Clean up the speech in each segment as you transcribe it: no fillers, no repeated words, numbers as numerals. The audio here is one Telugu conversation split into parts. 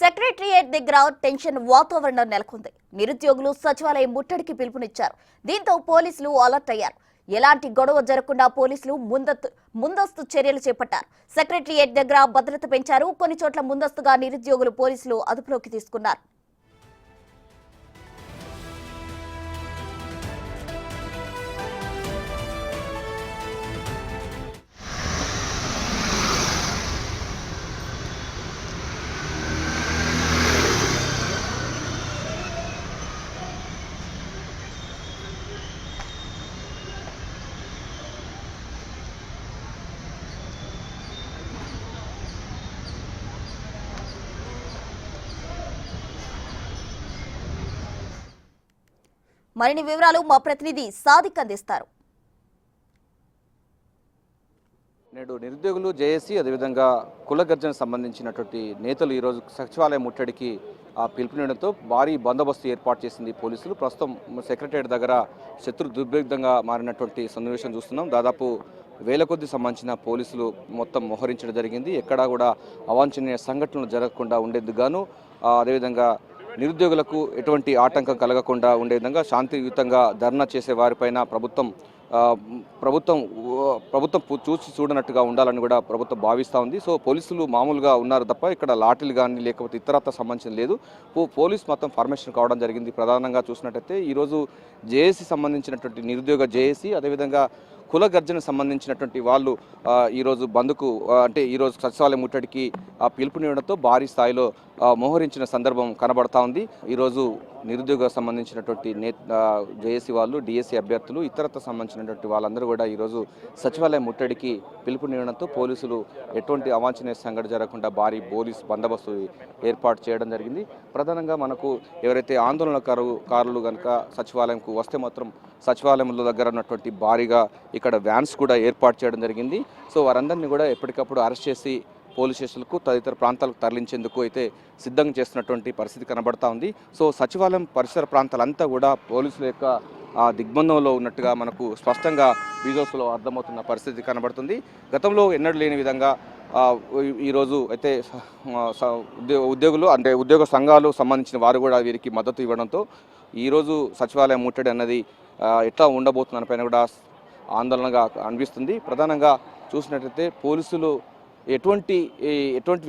సెక్రటరియట్ దగ్గర టెన్షన్ వాతావరణం నెలకొంది. నిరుద్యోగులు సచివాలయం ముట్టడికి పిలుపునిచ్చారు. దీంతో పోలీసులు అలర్ట్ అయ్యారు. ఎలాంటి గొడవ జరగకుండా పోలీసులు ముందస్తు చర్యలు చేపట్టారు. సెక్రటరియట్ దగ్గర భద్రత పెంచారు. కొన్ని చోట్ల ముందస్తుగా నిరుద్యోగులు పోలీసులు అదుపులోకి తీసుకున్నారు. మరిన్ని వివరాలు మా ప్రతినిధి సాదిక్ అందిస్తారు. నేడు నిరుద్యోగులు జేఏసీ అదేవిధంగా కుల గర్జనకు సంబంధించినటువంటి నేతలు ఈరోజు సచివాలయం ముట్టడికి పిలుపునివ్వడంతో భారీ బందోబస్తు ఏర్పాటు చేసింది పోలీసులు. ప్రస్తుతం సెక్రటరియట్ దగ్గర శత్రు దుర్భేదంగా మారినటువంటి సన్నివేశం చూస్తున్నాం. దాదాపు వేల కొద్ది సంబంధించిన పోలీసులు మొత్తం మోహరించడం జరిగింది. ఎక్కడా కూడా అవాంఛనీయ సంఘటనలు జరగకుండా ఉండేందుకు గాను అదేవిధంగా నిరుద్యోగులకు ఎటువంటి ఆటంకం కలగకుండా ఉండే విధంగా శాంతియుతంగా ధర్నా చేసే వారిపైన ప్రభుత్వం చూసి చూడనట్టుగా ఉండాలని కూడా ప్రభుత్వం భావిస్తూ ఉంది. సో పోలీసులు మామూలుగా ఉన్నారు తప్ప ఇక్కడ లాఠీలు కానీ లేకపోతే ఇతరత్ర సంబంధించిన లేదు. పోలీస్ మొత్తం ఫార్మేషన్ కావడం జరిగింది. ప్రధానంగా చూసినట్టయితే ఈరోజు జేఏసీ సంబంధించినటువంటి నిరుద్యోగ జేఏసీ అదేవిధంగా కుల గర్జనకు సంబంధించినటువంటి వాళ్ళు ఈరోజు బంద్కు అంటే ఈరోజు సచివాలయం ముట్టడికి పిలుపునివ్వడంతో భారీ స్థాయిలో మోహరించిన సందర్భం కనబడతా ఉంది. ఈరోజు నిరుద్యోగ సంబంధించినటువంటి జేఏసీ వాళ్ళు డిఎస్సీ అభ్యర్థులు ఇతరత్ర సంబంధించినటువంటి వాళ్ళందరూ కూడా ఈరోజు సచివాలయం ముట్టడికి పిలుపునివ్వడంతో పోలీసులు ఎటువంటి అవాంఛనీయ సంఘటన జరగకుండా భారీ పోలీస్ బందోబస్తు ఏర్పాటు చేయడం జరిగింది. ప్రధానంగా మనకు ఎవరైతే ఆందోళనకారులు కనుక సచివాలయంకు వస్తే మాత్రం సచివాలయంలో దగ్గర ఉన్నటువంటి భారీగా ఇక్కడ వ్యాన్స్ కూడా ఏర్పాటు చేయడం జరిగింది. సో వారందరినీ కూడా ఎప్పటికప్పుడు అరెస్ట్ చేసి పోలీస్ స్టేషన్లకు తదితర ప్రాంతాలకు తరలించేందుకు అయితే సిద్ధంగా చేస్తున్నటువంటి పరిస్థితి కనబడతా ఉంది. సో సచివాలయం పరిసర ప్రాంతాలంతా కూడా పోలీసుల యొక్క దిగ్బంధంలో ఉన్నట్టుగా మనకు స్పష్టంగా వీడియోస్లో అర్థమవుతున్న పరిస్థితి కనబడుతుంది. గతంలో ఎన్నడూ లేని విధంగా ఈరోజు అయితే ఉద్యోగులు అంటే ఉద్యోగ సంఘాలు సంబంధించిన వారు కూడా వీరికి మద్దతు ఇవ్వడంతో ఈరోజు సచివాలయం ముట్టడి అన్నది ఎట్లా ఉండబోతుందని పైన కూడా ఆందోళనగా అనిపిస్తుంది. ప్రధానంగా చూసినట్లయితే పోలీసులు ఎటువంటి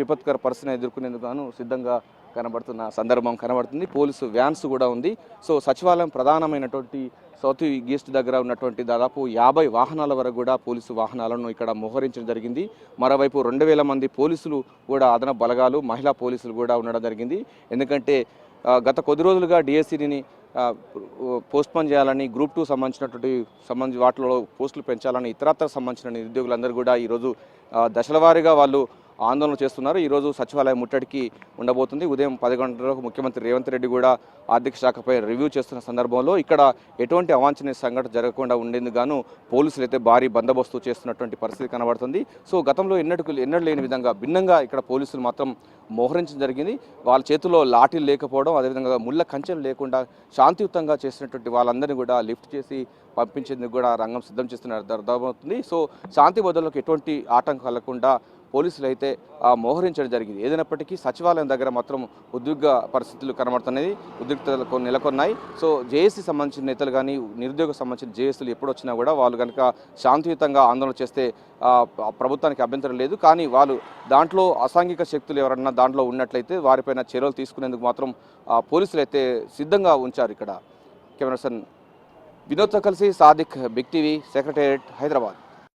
విపత్కర పరిస్థితిని ఎదుర్కొనేందుకు గాను సిద్ధంగా కనబడుతున్న సందర్భం కనబడుతుంది. పోలీసు వ్యాన్స్ కూడా ఉంది. సో సచివాలయం ప్రధానమైనటువంటి సౌత్ ఈస్ట్ దగ్గర ఉన్నటువంటి దాదాపు 50 వాహనాల వరకు కూడా పోలీసు వాహనాలను ఇక్కడ మోహరించడం జరిగింది. మరోవైపు 2000 మంది పోలీసులు కూడా అదనపు బలగాలు మహిళా పోలీసులు కూడా ఉండడం జరిగింది. ఎందుకంటే గత కొద్ది రోజులుగా డిఎస్సీని పోస్ట్పోన్ చేయాలని గ్రూప్ 2 సంబంధించి వాటిలో పోస్టులు పెంచాలని ఇతరత్ర సంబంధించిన నిరుద్యోగులందరూ కూడా ఈరోజు దశల వారీగా వాళ్ళు ఆందోళన చేస్తున్నారు. ఈరోజు సచివాలయం ముట్టడికి ఉండబోతుంది. ఉదయం 10 గంటలకు ముఖ్యమంత్రి రేవంత్ రెడ్డి కూడా ఆర్థిక శాఖపై రివ్యూ చేస్తున్న సందర్భంలో ఇక్కడ ఎటువంటి అవాంఛనీయ సంఘటన జరగకుండా ఉండేందుకు గాను పోలీసులు అయితే భారీ బందోబస్తు చేస్తున్నటువంటి పరిస్థితి కనబడుతుంది. సో గతంలో ఎన్నడూ లేని విధంగా భిన్నంగా ఇక్కడ పోలీసులు మాత్రం మోహరించడం జరిగింది. వాళ్ళ చేతుల్లో లాఠీలు లేకపోవడం అదేవిధంగా ముళ్ళ కంచెలు లేకుండా శాంతియుతంగా చేసినటువంటి వాళ్ళందరినీ కూడా లిఫ్ట్ చేసి పంపించేందుకు కూడా రంగం సిద్ధం చేస్తున్నారు అర్థమవుతుంది. సో శాంతి భద్రతలకు ఎటువంటి ఆటంకం కలగకుండా పోలీసులు అయితే మోహరించడం జరిగింది. ఏదైనప్పటికీ సచివాలయం దగ్గర మాత్రం ఉద్విగ్న పరిస్థితులు కనబడుతున్నాయి, ఉద్రిక్తతలు నెలకొన్నాయి. సో జేఏసీ సంబంధించిన నేతలు కానీ నిరుద్యోగ సంబంధించిన జేఏసీలు ఎప్పుడు వచ్చినా కూడా వాళ్ళు కనుక శాంతియుతంగా ఆందోళన చేస్తే ప్రభుత్వానికి అభ్యంతరం లేదు. కానీ వాళ్ళు దాంట్లో అసాంఘిక శక్తులు ఎవరన్నా దాంట్లో ఉన్నట్లయితే వారిపైన చర్యలు తీసుకునేందుకు మాత్రం పోలీసులు అయితే సిద్ధంగా ఉంచారు. ఇక్కడ కెమెరా పర్సన్ వినోద్తో కలిసి Sadiq, Big TV, secretariat, Hyderabad.